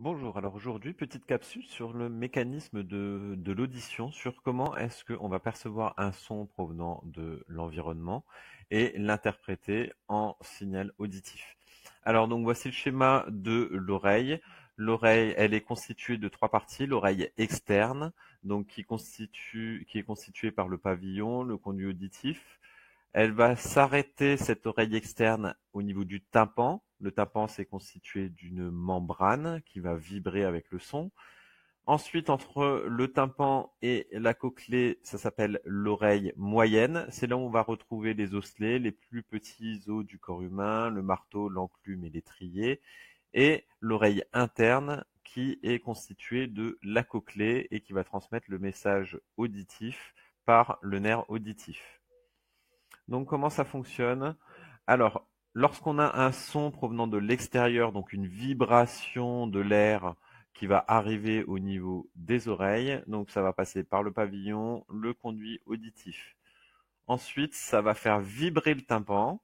Bonjour, alors aujourd'hui, petite capsule sur le mécanisme de l'audition, sur comment est-ce qu'on va percevoir un son provenant de l'environnement et l'interpréter en signal auditif. Alors donc voici le schéma de l'oreille. L'oreille, elle est constituée de trois parties. L'oreille externe, donc qui est constituée par le pavillon, le conduit auditif. Elle va s'arrêter, cette oreille externe, au niveau du tympan. Le tympan, c'est constitué d'une membrane qui va vibrer avec le son. Ensuite, entre le tympan et la cochlée, ça s'appelle l'oreille moyenne. C'est là où on va retrouver les osselets, les plus petits os du corps humain, le marteau, l'enclume et l'étrier. Et l'oreille interne, qui est constituée de la cochlée et qui va transmettre le message auditif par le nerf auditif. Donc comment ça fonctionne? Alors, lorsqu'on a un son provenant de l'extérieur, donc une vibration de l'air qui va arriver au niveau des oreilles, donc ça va passer par le pavillon, le conduit auditif. Ensuite, ça va faire vibrer le tympan,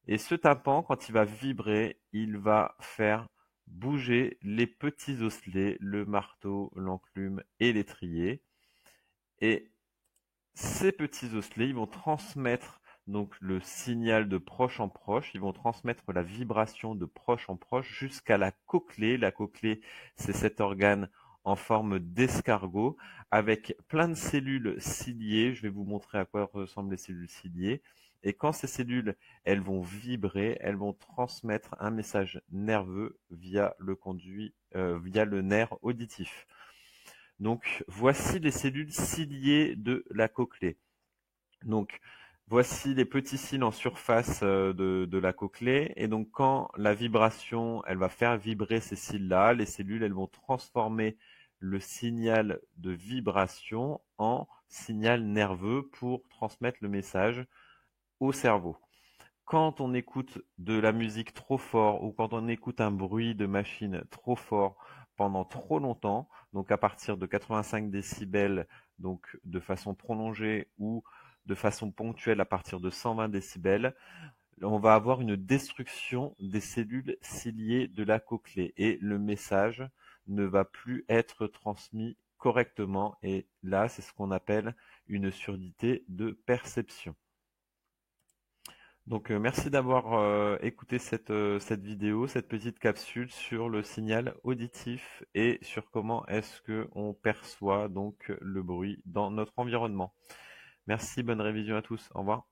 et ce tympan, quand il va vibrer, il va faire bouger les petits osselets, le marteau, l'enclume et l'étrier. Et ces petits osselets, ils vont transmettre donc le signal de proche en proche, ils vont transmettre la vibration de proche en proche jusqu'à la cochlée. La cochlée, c'est cet organe en forme d'escargot avec plein de cellules ciliées. Je vais vous montrer à quoi ressemblent les cellules ciliées. Et quand ces cellules, elles vont vibrer, elles vont transmettre un message nerveux via le conduit, via le nerf auditif. Donc, voici les cellules ciliées de la cochlée. Donc, voici les petits cils en surface de la cochlée. Et donc, quand la vibration, elle va faire vibrer ces cils-là, les cellules, elles vont transformer le signal de vibration en signal nerveux pour transmettre le message au cerveau. Quand on écoute de la musique trop fort ou quand on écoute un bruit de machine trop fort pendant trop longtemps, donc à partir de 85 décibels, donc de façon prolongée ou de façon ponctuelle à partir de 120 décibels, on va avoir une destruction des cellules ciliées de la cochlée et le message ne va plus être transmis correctement et là c'est ce qu'on appelle une surdité de perception. Donc merci d'avoir écouté cette vidéo, cette petite capsule sur le signal auditif et sur comment est-ce que on perçoit donc le bruit dans notre environnement. Merci, bonne révision à tous. Au revoir.